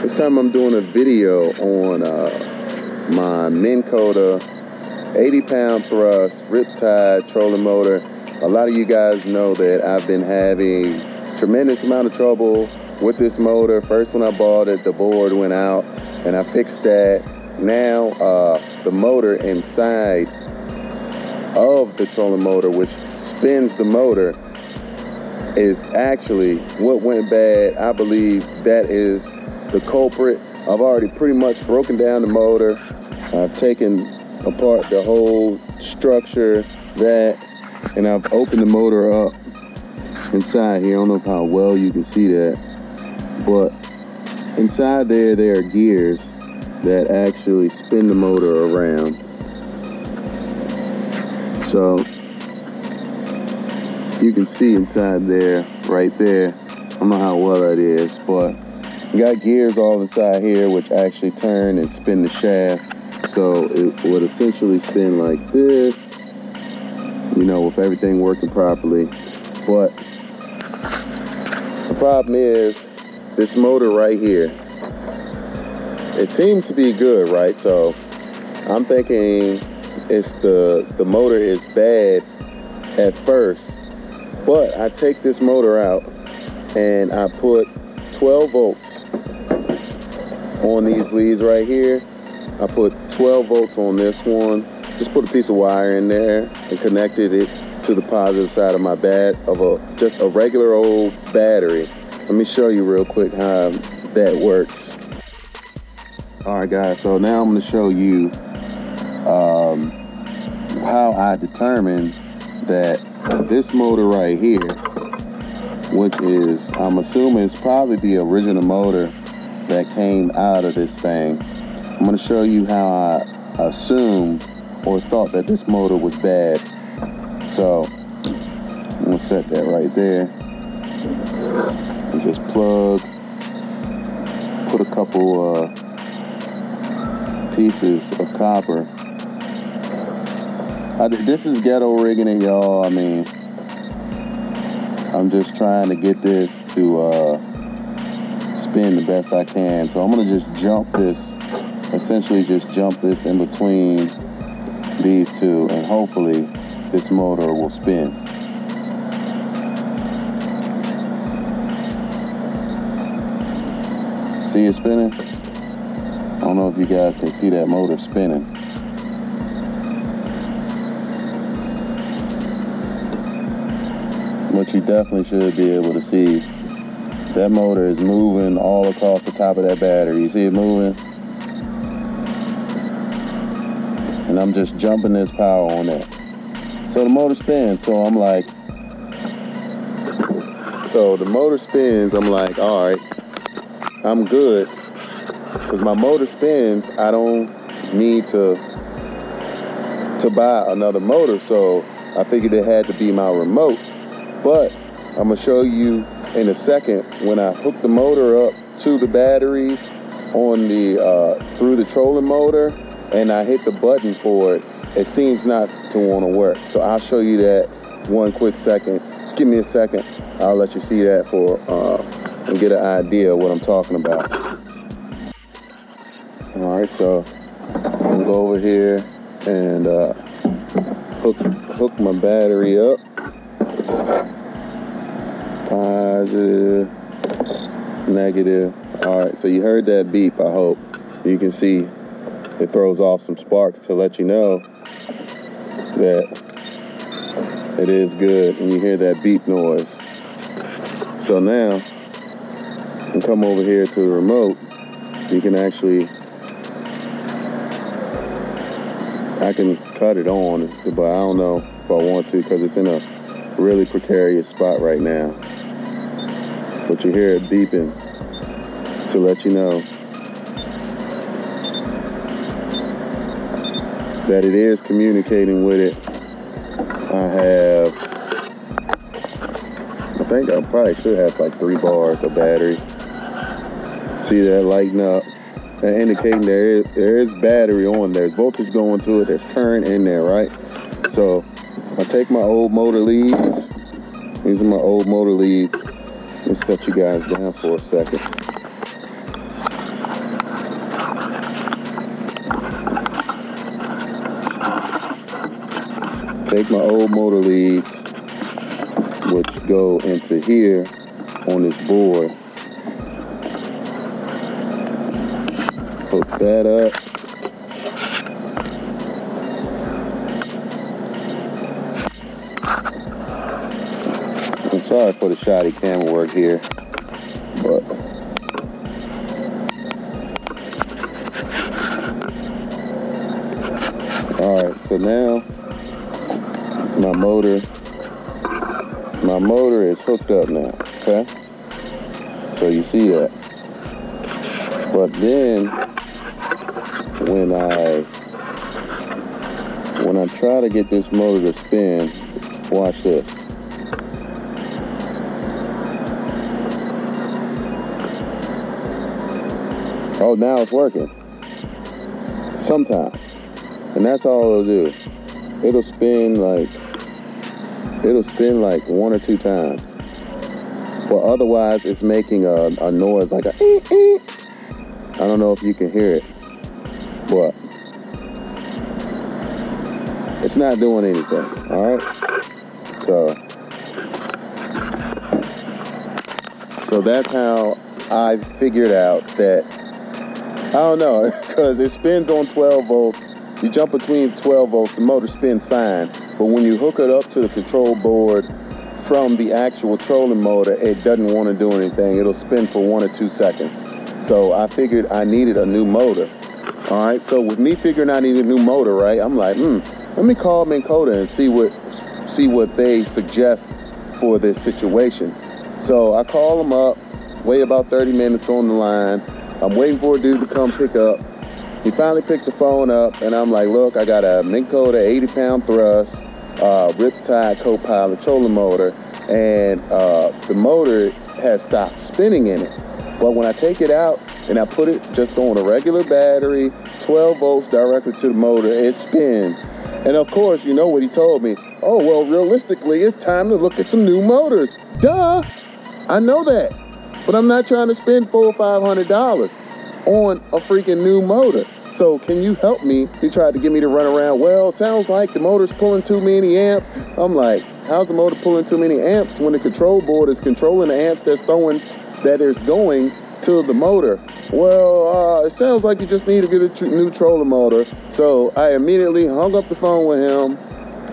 This time I'm doing a video on my Minn Kota 80-pound thrust Riptide trolling motor. A lot of you guys know that I've been having tremendous amount of trouble with this motor. First, when I bought it, the board went out and I fixed that. Now the motor inside of the trolling motor, which spins the motor, is actually what went bad. I believe that is the culprit. I've already pretty much broken down the motor. I've taken apart the whole structure, and I've opened the motor up inside here. I don't know how well you can see that, but inside there are gears that actually spin the motor around. So you can see inside there, right there. I don't know how well that is, but you got gears all inside here which actually turn and spin the shaft. So it would essentially spin like this, you know, with everything working properly. But the problem is this motor right here. It seems to be good, right? So I'm thinking it's the motor is bad at first. But I take this motor out and I put 12 volts on these leads right here. I put 12 volts on this one. Just put a piece of wire in there and connected it to the positive side of my just a regular old battery. Let me show you real quick how that works. All right, guys, so now I'm gonna show you how I determined that this motor right here, which is, I'm assuming it's probably the original motor that came out of this thing. I'm gonna show you how I assumed or thought that this motor was bad. So I'm gonna set that right there and just plug, put a couple pieces of copper. This is ghetto rigging it, y'all. I mean, I'm just trying to get this to spin the best I can. So I'm gonna just jump this, essentially just jump this in between these two, and hopefully this motor will spin. See it spinning? I don't know if you guys can see that motor spinning. But you definitely should be able to see that motor is moving all across the top of that battery. You see it moving? And I'm just jumping this power on that. So the motor spins, so I'm like, all right, I'm good. Because my motor spins, I don't need to buy another motor. So I figured it had to be my remote. But I'm gonna show you in a second when I hook the motor up to the batteries on the through the trolling motor, and I hit the button for it, it seems not to want to work. So I'll show you that one quick second. Just give me a second. I'll let you see that and get an idea of what I'm talking about. All right, so I'm gonna go over here and hook my battery up. Positive, negative. All right, so you heard that beep. I hope you can see it throws off some sparks to let you know that it is good, and you hear that beep noise. So now you can come over here to the remote. You can actually, I can cut it on, but I don't know if I want to because it's in a really precarious spot right now. But you hear it beeping to let you know that it is communicating with it. I think I probably should have like 3 bars of battery. See that lighting up? That indicating there is battery on there. There's voltage going to it. There's current in there, right? So I take my old motor leads. These are my old motor leads. Let's set you guys down for a second. Take my old motor leads, which go into here on this board. Hook that up. I'm sorry for the shoddy camera work here, but all right, so now my motor is hooked up now, okay? So you see that. But then when I try to get this motor to spin, watch this. Oh, now it's working. Sometimes. And that's all it'll do. It'll spin like 1 or 2 times. But otherwise, it's making a noise like a ee. I don't know if you can hear it, but it's not doing anything, all right? So that's how I figured out that, I don't know, because it spins on 12 volts. You jump between 12 volts, the motor spins fine. But when you hook it up to the control board from the actual trolling motor, it doesn't want to do anything. It'll spin for 1 or 2 seconds. So I figured I needed a new motor. All right, so with me figuring I needed a new motor, right, I'm like, let me call Minn and see what they suggest for this situation. So I call them up, wait about 30 minutes on the line. I'm waiting for a dude to come pick up. He finally picks the phone up, and I'm like, look, I got a Minn 80-pound thrust, Riptide co-pilot trolling motor, and the motor has stopped spinning in it. But when I take it out and I put it just on a regular battery, 12 volts directly to the motor, it spins. And of course, you know what he told me. Oh, well, realistically, it's time to look at some new motors. Duh, I know that. But I'm not trying to spend $400 or $500 on a freaking new motor. So can you help me? He tried to get me to run around. Well, it sounds like the motor's pulling too many amps. I'm like, how's the motor pulling too many amps when the control board is controlling the amps that is going to the motor? Well, it sounds like you just need to get a new trolling motor. So I immediately hung up the phone with him.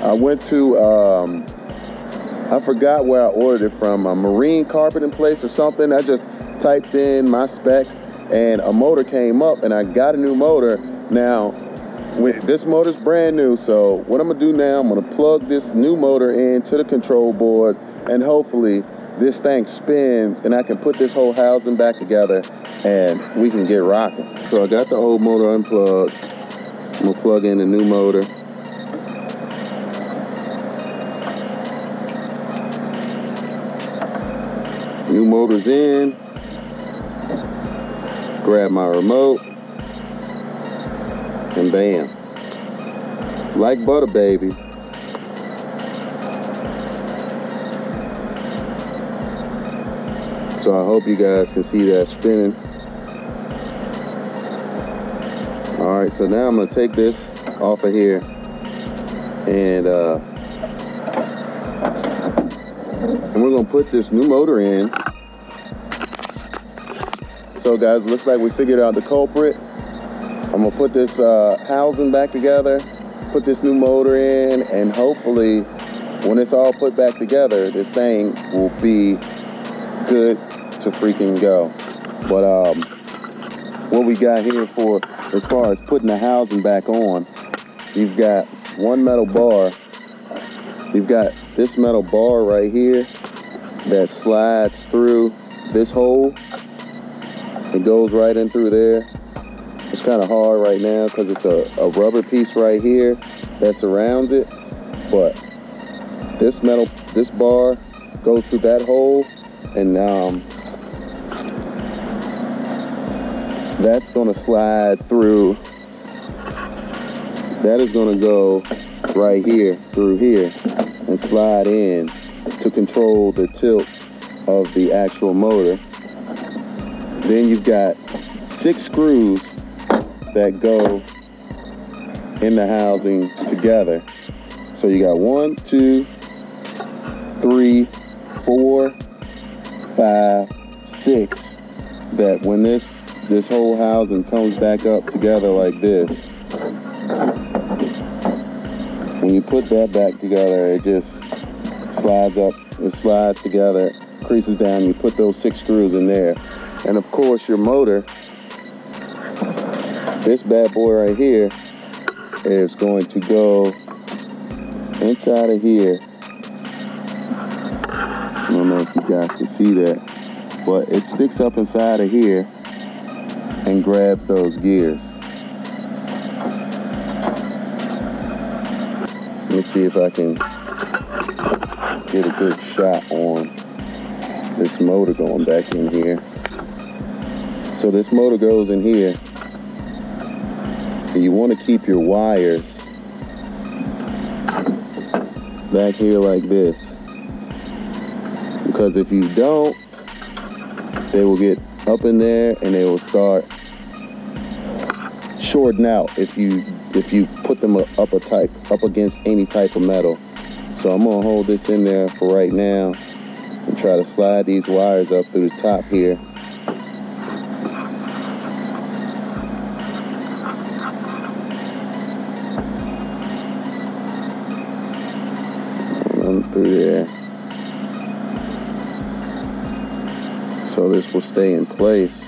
I went to, I forgot where I ordered it from, a marine carpeting place or something. I just typed in my specs and a motor came up and I got a new motor. Now, this motor's brand new, so what I'm gonna do now, I'm gonna plug this new motor into the control board and hopefully this thing spins and I can put this whole housing back together and we can get rocking. So I got the old motor unplugged. I'm gonna plug in the new motor. New motor's in. Grab my remote and bam, like butter, baby. So I hope you guys can see that spinning. All right, so now I'm gonna take this off of here and we're gonna put this new motor in. So guys, looks like we figured out the culprit. I'm gonna put this housing back together, put this new motor in, and hopefully when it's all put back together, this thing will be good to freaking go. But what we got here for as far as putting the housing back on, you've got one metal bar. You've got this metal bar right here that slides through this hole. It goes right in through there. It's kind of hard right now because it's a rubber piece right here that surrounds it. But this bar goes through that hole, and that's gonna slide through. That is gonna go right here, through here, and slide in to control the tilt of the actual motor. Then you've got 6 screws that go in the housing together. So you got 1, 2, 3, 4, 5, 6. That when this whole housing comes back up together like this, when you put that back together, it just slides up, it slides together, creases down, you put those 6 screws in there. And of course your motor, this bad boy right here, is going to go inside of here. I don't know if you guys can see that, but it sticks up inside of here and grabs those gears. Let me see if I can get a good shot on this motor going back in here. So this motor goes in here, and you want to keep your wires back here like this, because if you don't, they will get up in there and they will start shorting out if you put them up against any type of metal. So I'm gonna hold this in there for right now and try to slide these wires up through the top here. Run through there. So this will stay in place.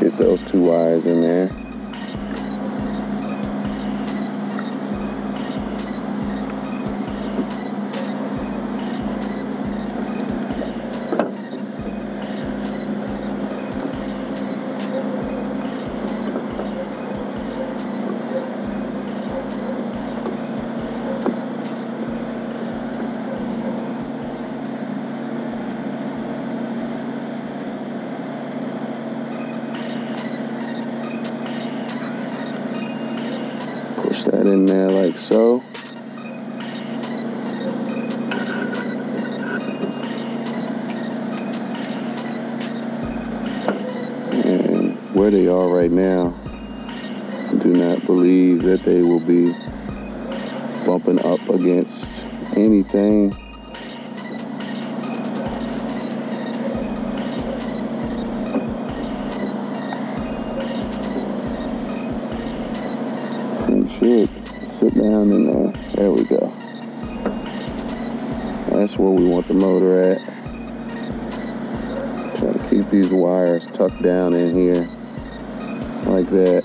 Get those 2 wires in there. That in there like so. And where they are right now, I do not believe that they will be bumping up against anything. Should sit down in there. There we go. That's where we want the motor at. Try to keep these wires tucked down in here like that.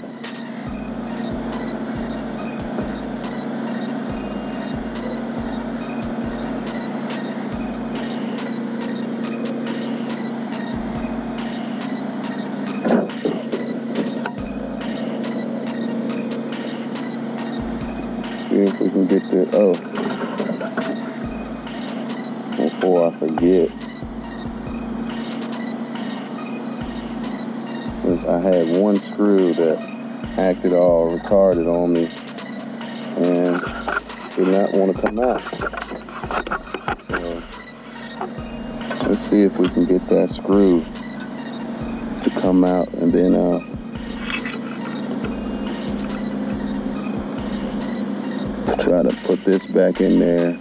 See if we can get that. Oh, before I forget, because I had one screw that acted all retarded on me and did not want to come out. So let's see if we can get that screw to come out, and then try to put this back in there.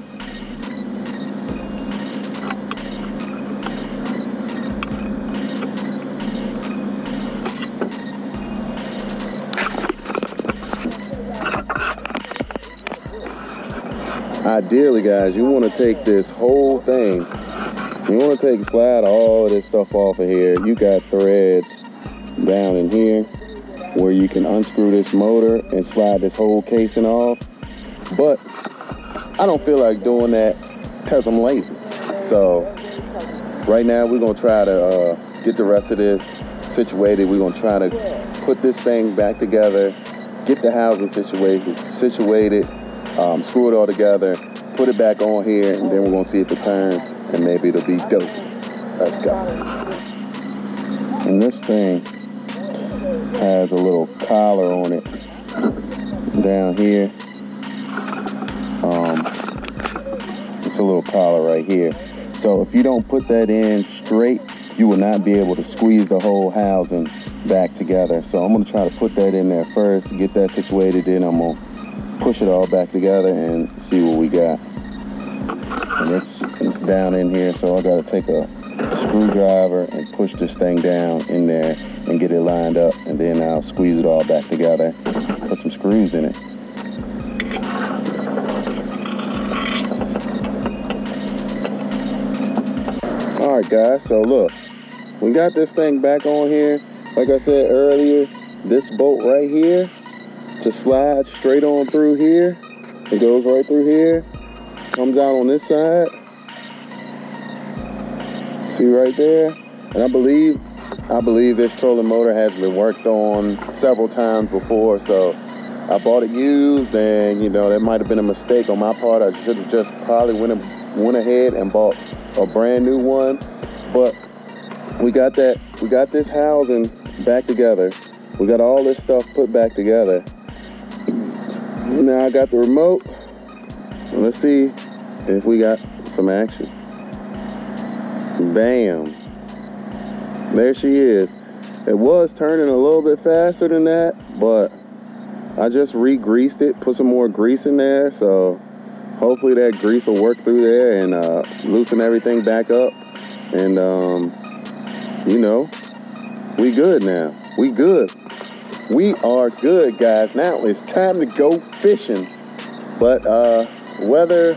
Ideally, guys, you want to take this whole thing, you want to slide all of this stuff off of here. You got threads down in here where you can unscrew this motor and slide this whole casing off. But I don't feel like doing that because I'm lazy. So right now we're going to try to get the rest of this situated. We're going to try to put this thing back together, get the housing situated, screw it all together, put it back on here, and then we're going to see if it turns, and maybe it'll be dope. Let's go. And this thing has a little collar on it down here. a little collar right here. So if you don't put that in straight, you will not be able to squeeze the whole housing back together. So I'm gonna try to put that in there first, get that situated, then I'm gonna push it all back together and see what we got. And it's down in here, so I gotta take a screwdriver and push this thing down in there and get it lined up, and then I'll squeeze it all back together, put some screws in it. All right, guys, so look, we got this thing back on here. Like I said earlier, this bolt right here just slides straight on through here. It goes right through here, comes out on this side. See right there? And I believe this trolling motor has been worked on several times before, so I bought it used, and you know, that might have been a mistake on my part. I should have just probably went ahead and bought a brand new one. But we got this housing back together. We got all this stuff put back together. Now I got the remote. Let's see if we got some action. Bam. There she is. It was turning a little bit faster than that, but I just re-greased it, put some more grease in there, so hopefully that grease will work through there and loosen everything back up. And you know, we good now. We good. We are good, guys. Now it's time to go fishing. But weather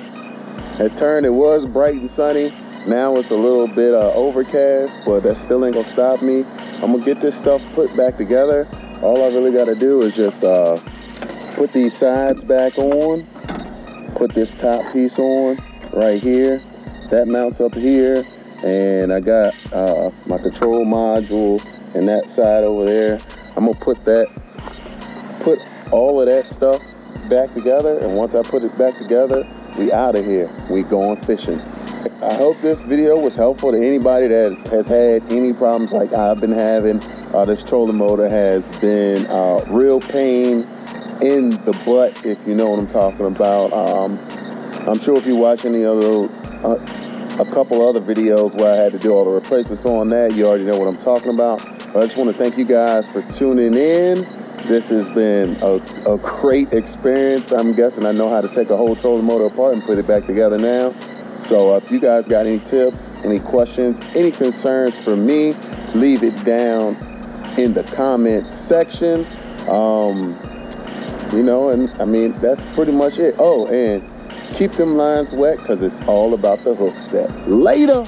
has turned. It was bright and sunny. Now it's a little bit overcast, but that still ain't gonna stop me. I'm gonna get this stuff put back together. All I really gotta do is just put these sides back on, put this top piece on right here. That mounts up here, and I got my control module and that side over there. I'm gonna put all of that stuff back together, and once I put it back together, we out of here. We going fishing. I hope this video was helpful to anybody that has had any problems like I've been having. This trolling motor has been real pain in the butt, if you know what I'm talking about. I'm sure if you watch any of those, a couple other videos where I had to do all the replacements on that, you already know what I'm talking about. But I just want to thank you guys for tuning in. This has been a great experience. I'm guessing I know how to take a whole trolling motor apart and put it back together now. So if you guys got any tips, any questions, any concerns for me, leave it down in the comments section. You know, and I mean, that's pretty much it. Oh, and keep them lines wet, because it's all about the hook set. Later.